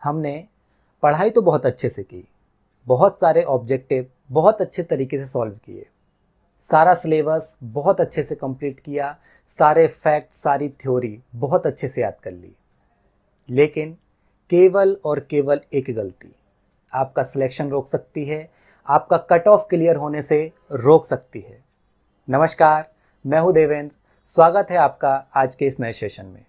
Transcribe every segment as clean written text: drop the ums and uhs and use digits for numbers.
हमने पढ़ाई तो बहुत अच्छे से की, बहुत सारे ऑब्जेक्टिव बहुत अच्छे तरीके से सॉल्व किए, सारा सिलेबस बहुत अच्छे से कंप्लीट किया, सारे फैक्ट सारी थ्योरी बहुत अच्छे से याद कर ली। लेकिन केवल और केवल एक गलती आपका सिलेक्शन रोक सकती है, आपका कट ऑफ क्लियर होने से रोक सकती है। नमस्कार, मैं हूं देवेंद्र। स्वागत है आपका आज के इस नए सेशन में।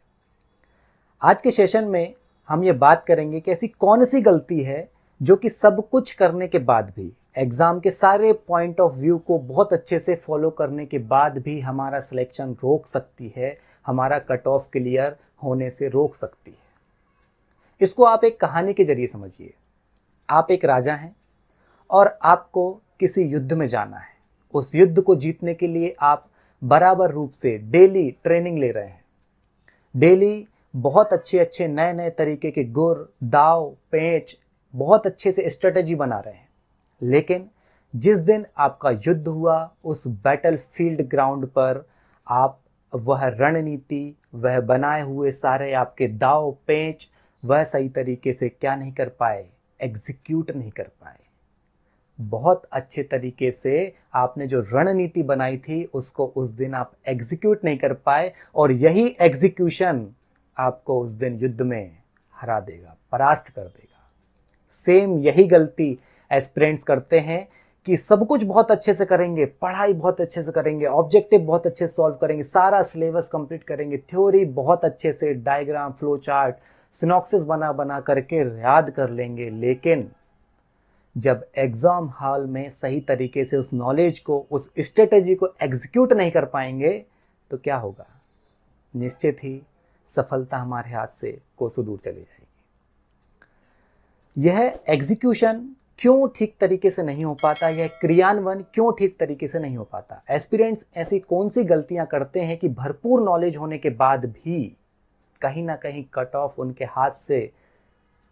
आज के सेशन में हम ये बात करेंगे कि ऐसी कौन सी गलती है जो कि सब कुछ करने के बाद भी, एग्जाम के सारे पॉइंट ऑफ व्यू को बहुत अच्छे से फॉलो करने के बाद भी हमारा सिलेक्शन रोक सकती है, हमारा कट ऑफ क्लियर होने से रोक सकती है। इसको आप एक कहानी के जरिए समझिए। आप एक राजा हैं और आपको किसी युद्ध में जाना है। उस युद्ध को जीतने के लिए आप बराबर रूप से डेली ट्रेनिंग ले रहे हैं। डेली बहुत अच्छे अच्छे नए नए तरीके के गुर दाव पेंच बहुत अच्छे से स्ट्रेटेजी बना रहे हैं। लेकिन जिस दिन आपका युद्ध हुआ, उस बैटल फील्ड ग्राउंड पर आप वह रणनीति, वह बनाए हुए सारे आपके दाव पेंच वह सही तरीके से क्या नहीं कर पाए, एग्जीक्यूट नहीं कर पाए। बहुत अच्छे तरीके से आपने जो रणनीति बनाई थी उसको उस दिन आप एग्जीक्यूट नहीं कर पाए, और यही एग्जीक्यूशन आपको उस दिन युद्ध में हरा देगा, परास्त कर देगा। सेम यही गलती एस्पिरेंट्स करते हैं कि सब कुछ बहुत अच्छे से करेंगे, पढ़ाई बहुत अच्छे से करेंगे, ऑब्जेक्टिव बहुत अच्छे से सॉल्व करेंगे, सारा सिलेबस कंप्लीट करेंगे, थ्योरी बहुत अच्छे से डायग्राम फ्लो चार्ट सिनॉप्सिस बना बना करके याद कर लेंगे। लेकिन जब एग्जाम हॉल में सही तरीके से उस नॉलेज को, उस स्ट्रेटेजी को एग्जीक्यूट नहीं कर पाएंगे तो क्या होगा? निश्चित ही सफलता हमारे हाथ से कोसों दूर चली जाएगी। यह एग्जीक्यूशन क्यों ठीक तरीके से नहीं हो पाता, यह क्रियान्वयन क्यों ठीक तरीके से नहीं हो पाता? एस्पिरेंट्स ऐसी कौन सी गलतियां करते हैं कि भरपूर नॉलेज होने के बाद भी कहीं ना कहीं कट ऑफ उनके हाथ से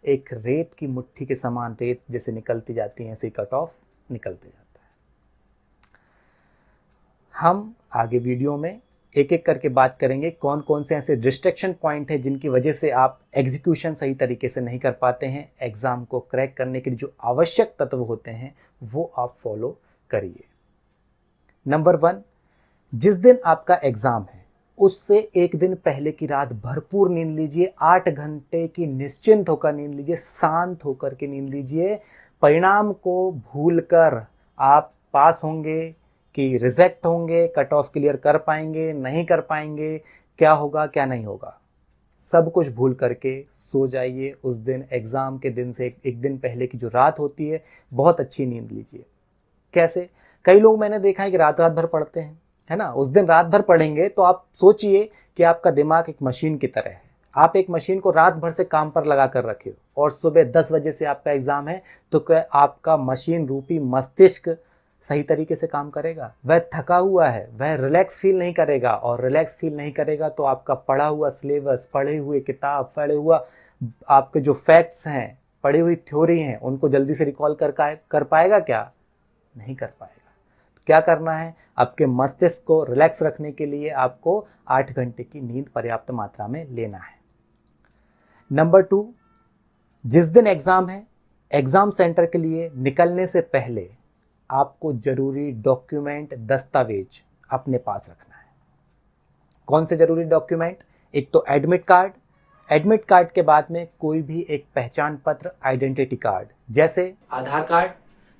एक रेत की मुट्ठी के समान, रेत जैसे निकलती जाती है ऐसे ही कट ऑफ निकलते जाता है। हम आगे वीडियो में एक एक करके बात करेंगे कौन कौन से ऐसे डिस्ट्रैक्शन पॉइंट है जिनकी वजह से आप एग्जीक्यूशन सही तरीके से नहीं कर पाते हैं। एग्जाम को क्रैक करने के लिए जो आवश्यक तत्व होते हैं वो आप फॉलो करिए। नंबर 1, जिस दिन आपका एग्जाम है उससे एक दिन पहले की रात भरपूर नींद लीजिए। 8 घंटे की निश्चिंत होकर नींद लीजिए, शांत होकर के नींद लीजिए। परिणाम को भूलकर आप पास होंगे कि रिजेक्ट होंगे, कट ऑफ क्लियर कर पाएंगे नहीं कर पाएंगे, क्या होगा क्या नहीं होगा, सब कुछ भूल करके सो जाइए। उस दिन एग्जाम के दिन से एक दिन पहले की जो रात होती है बहुत अच्छी नींद लीजिए। कैसे? कई लोग मैंने देखा है कि रात रात भर पढ़ते हैं, है ना। उस दिन रात भर पढ़ेंगे तो आप सोचिए कि आपका दिमाग एक मशीन की तरह है। आप एक मशीन को रात भर से काम पर लगा कर रखे हो और सुबह 10 बजे से आपका एग्जाम है, तो क्या आपका मशीन रूपी मस्तिष्क सही तरीके से काम करेगा? वह थका हुआ है, वह रिलैक्स फील नहीं करेगा, और रिलैक्स फील नहीं करेगा तो आपका पढ़ा हुआ सिलेबस, पढ़े हुए किताब, पढ़े हुआ आपके जो फैक्ट्स हैं, पढ़ी हुई थ्योरी हैं, उनको जल्दी से रिकॉल कर पाएगा क्या? नहीं कर पाएगा। तो क्या करना है? आपके मस्तिष्क को रिलैक्स रखने के लिए आपको 8 घंटे की नींद पर्याप्त मात्रा में लेना है। नंबर 2, जिस दिन एग्जाम है, एग्जाम सेंटर के लिए निकलने से पहले आपको जरूरी डॉक्यूमेंट, दस्तावेज अपने पास रखना है। कौन से जरूरी डॉक्यूमेंट? एक तो एडमिट कार्ड, एडमिट कार्ड के बाद में कोई भी एक पहचान पत्र, आइडेंटिटी कार्ड, जैसे Aadhaar card,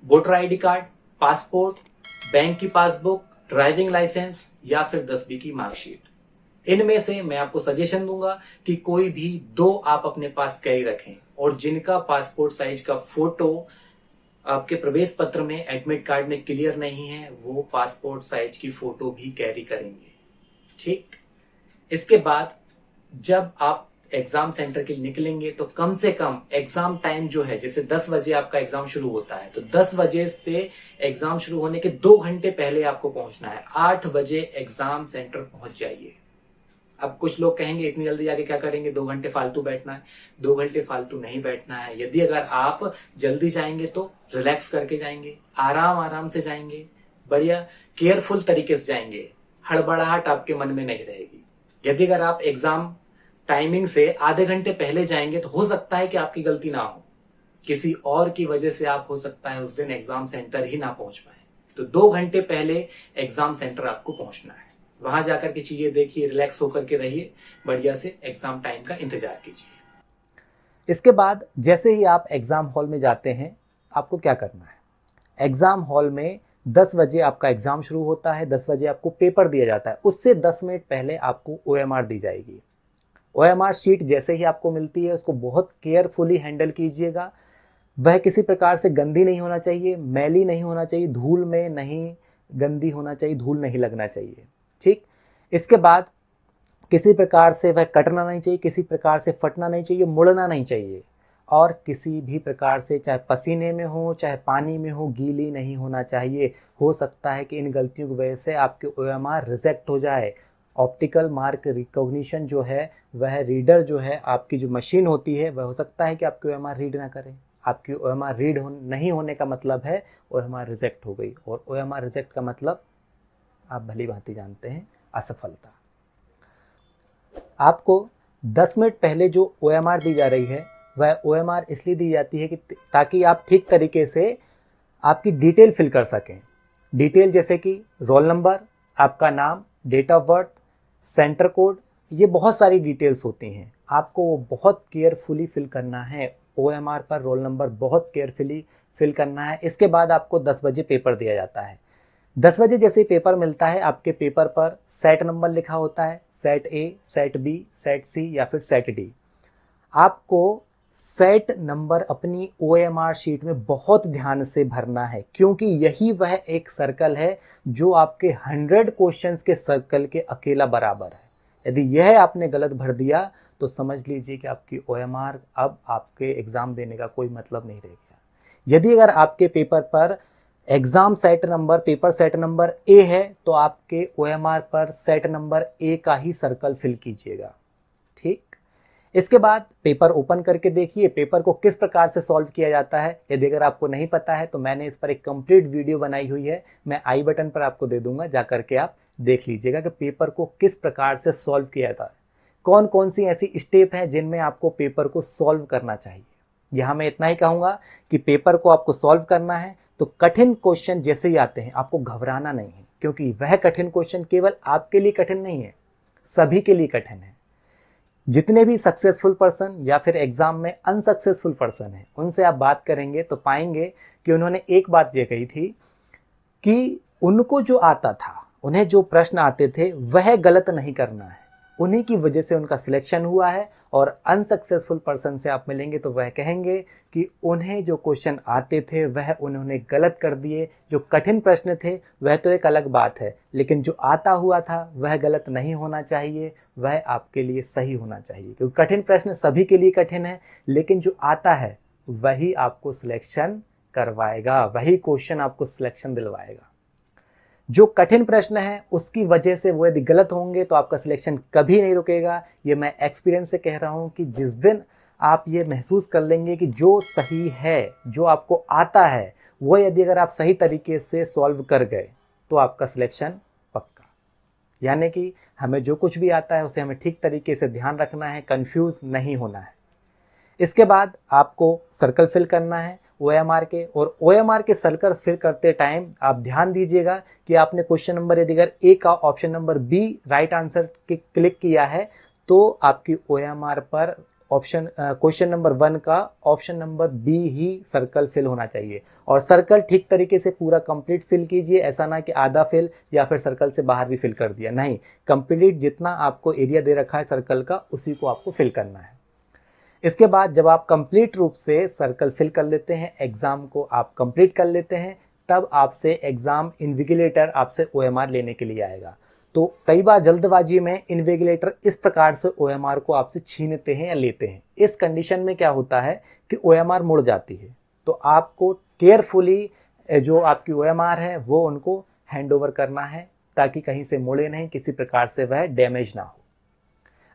voter ID card, passport, bank की पासबुक, ड्राइविंग लाइसेंस या फिर 10वीं की मार्कशीट। इनमें से मैं आपको सजेशन दूंगा कि कोई भी 2 आप अपने पास कैरी रखें, और जिनका पासपोर्ट साइज का फोटो आपके प्रवेश पत्र में, एडमिट कार्ड में क्लियर नहीं है, वो पासपोर्ट साइज की फोटो भी कैरी करेंगे। ठीक। इसके बाद जब आप एग्जाम सेंटर के लिए निकलेंगे तो कम से कम एग्जाम टाइम जो है, जैसे 10 बजे आपका एग्जाम शुरू होता है, तो 10 बजे से एग्जाम शुरू होने के 2 घंटे पहले आपको पहुंचना है। 8 बजे एग्जाम सेंटर पहुंच जाइए। अब कुछ लोग कहेंगे इतनी जल्दी जाके क्या करेंगे, 2 घंटे फालतू बैठना है। 2 घंटे फालतू नहीं बैठना है। यदि अगर आप जल्दी जाएंगे तो रिलैक्स करके जाएंगे, आराम आराम से जाएंगे, बढ़िया केयरफुल तरीके से जाएंगे, हड़बड़ाहट आपके मन में नहीं रहेगी। यदि अगर आप एग्जाम टाइमिंग से आधे घंटे पहले जाएंगे तो हो सकता है कि आपकी गलती ना हो, किसी और की वजह से आप हो सकता है उस दिन एग्जाम सेंटर ही ना पहुंच पाए। तो 2 घंटे पहले एग्जाम सेंटर आपको पहुंचना है, वहां जाकर के चीजें देखिए, रिलैक्स होकर के रहिए, बढ़िया से एग्जाम टाइम का इंतजार कीजिए। इसके बाद जैसे ही आप एग्जाम हॉल में जाते हैं, आपको क्या करना है। एग्जाम हॉल में 10 बजे आपका एग्जाम शुरू होता है, 10 बजे आपको पेपर दिया जाता है, उससे 10 मिनट पहले आपको OMR दी जाएगी। OMR शीट जैसे ही आपको मिलती है, उसको बहुत केयरफुली हैंडल कीजिएगा। वह किसी प्रकार से गंदी नहीं होना चाहिए, मैली नहीं होना चाहिए, धूल में नहीं गंदी होना चाहिए, धूल नहीं लगना चाहिए, ठीक। इसके बाद किसी प्रकार से वह कटना नहीं चाहिए, किसी प्रकार से फटना नहीं चाहिए, मुड़ना नहीं चाहिए, और किसी भी प्रकार से चाहे पसीने में हो चाहे पानी में हो, गीली नहीं होना चाहिए। हो सकता है कि इन गलतियों की वजह से आपके OMR रिजेक्ट हो जाए। ऑप्टिकल मार्क रिकॉग्निशन जो है, वह रीडर जो है, आपकी जो मशीन होती है, वह हो सकता है कि आपकी OMR रीड ना करे। आपकी OMR रीड नहीं होने का मतलब है OMR रिजेक्ट हो गई, और OMR रिजेक्ट का मतलब आप भली भांति जानते हैं, असफलता। आपको 10 मिनट पहले जो OMR दी जा रही है, वह OMR इसलिए दी जाती है कि ताकि आप ठीक तरीके से आपकी डिटेल फिल कर सकें। डिटेल जैसे कि रोल नंबर, आपका नाम, date of birth, centre code, ये बहुत सारी डिटेल्स होती हैं। आपको वो बहुत केयरफुली फिल करना है। OMR पर रोल नंबर बहुत केयरफुली फिल करना है। इसके बाद आपको 10 बजे पेपर दिया जाता है। 10 बजे जैसे पेपर मिलता है, आपके पेपर पर सेट नंबर लिखा होता है, set A, set B, set C या फिर सेट डी। आपको सेट नंबर अपनी OMR शीट में बहुत ध्यान से भरना है, क्योंकि यही वह एक सर्कल है जो आपके 100 क्वेश्चंस के सर्कल के अकेला बराबर है। यदि यह आपने गलत भर दिया तो समझ लीजिए कि आपकी OMR अब आपके एग्जाम देने का कोई मतलब नहीं रह गया। यदि अगर आपके पेपर पर exam set number, paper set number A है, तो आपके OMR पर सेट नंबर ए का ही सर्कल फिल कीजिएगा, ठीक। इसके बाद पेपर ओपन करके देखिए, पेपर को किस प्रकार से सॉल्व किया जाता है। यदि अगर आपको नहीं पता है तो मैंने इस पर एक कंप्लीट वीडियो बनाई हुई है, मैं आई बटन पर आपको दे दूंगा, जाकर के आप देख लीजिएगा कि पेपर को किस प्रकार से सॉल्व किया जाता है, कौन कौन सी ऐसी स्टेप हैं जिनमें आपको पेपर को सॉल्व करना चाहिए। यहाँ मैं इतना ही कहूँगा कि पेपर को आपको सॉल्व करना है तो कठिन क्वेश्चन जैसे ही आते हैं, आपको घबराना नहीं है, क्योंकि वह कठिन क्वेश्चन केवल आपके लिए कठिन नहीं है, सभी के लिए कठिन है। जितने भी सक्सेसफुल पर्सन या फिर एग्जाम में अनसक्सेसफुल पर्सन है, उनसे आप बात करेंगे तो पाएंगे कि उन्होंने एक बात ये कही थी कि उनको जो आता था, उन्हें जो प्रश्न आते थे, वह गलत नहीं करना है, उन्हीं की वजह से उनका सिलेक्शन हुआ है। और अनसक्सेसफुल पर्सन से आप मिलेंगे तो वह कहेंगे कि उन्हें जो क्वेश्चन आते थे वह उन्होंने गलत कर दिए। जो कठिन प्रश्न थे वह तो एक अलग बात है, लेकिन जो आता हुआ था वह गलत नहीं होना चाहिए, वह आपके लिए सही होना चाहिए। क्योंकि कठिन प्रश्न सभी के लिए कठिन है, लेकिन जो आता है वही आपको सिलेक्शन करवाएगा, वही क्वेश्चन आपको सिलेक्शन दिलवाएगा। जो कठिन प्रश्न है उसकी वजह से वो यदि गलत होंगे तो आपका सिलेक्शन कभी नहीं रुकेगा। ये मैं एक्सपीरियंस से कह रहा हूँ कि जिस दिन आप ये महसूस कर लेंगे कि जो सही है, जो आपको आता है, वो यदि अगर आप सही तरीके से सॉल्व कर गए तो आपका सिलेक्शन पक्का। यानी कि हमें जो कुछ भी आता है उसे हमें ठीक तरीके से ध्यान रखना है, कंफ्यूज नहीं होना है। इसके बाद आपको सर्कल फिल करना है OMR के, और OMR के सर्कल फिल करते टाइम आप ध्यान दीजिएगा कि आपने क्वेश्चन नंबर यदि अगर ए का option number B right answer के क्लिक किया है तो आपकी OMR पर ऑप्शन क्वेश्चन नंबर 1 का ऑप्शन नंबर बी ही सर्कल फिल होना चाहिए। और सर्कल ठीक तरीके से पूरा कंप्लीट फिल कीजिए, ऐसा ना कि आधा फिल या फिर सर्कल से बाहर भी फिल कर दिया, नहीं, कंप्लीट जितना आपको एरिया दे रखा है सर्कल का उसी को आपको फिल करना है। इसके बाद जब आप कंप्लीट रूप से सर्कल फिल कर लेते हैं, एग्जाम को आप कंप्लीट कर लेते हैं, तब आपसे एग्जाम इन्विजिलेटर आपसे OMR लेने के लिए आएगा। तो कई बार जल्दबाजी में इन्विजिलेटर इस प्रकार से OMR को आपसे छीनते हैं या लेते हैं। इस कंडीशन में क्या होता है कि OMR मुड़ जाती है, तो आपको केयरफुली जो आपकी OMR है वो उनको हैंड ओवर करना है, ताकि कहीं से मुड़े नहीं, किसी प्रकार से वह डैमेज ना हो।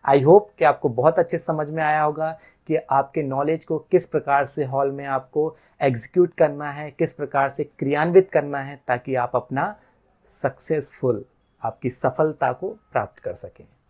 आई होप कि आपको बहुत अच्छे समझ में आया होगा कि आपके नॉलेज को किस प्रकार से हॉल में आपको एग्जीक्यूट करना है, किस प्रकार से क्रियान्वित करना है, ताकि आप अपना सक्सेसफुल, आपकी सफलता को प्राप्त कर सकें।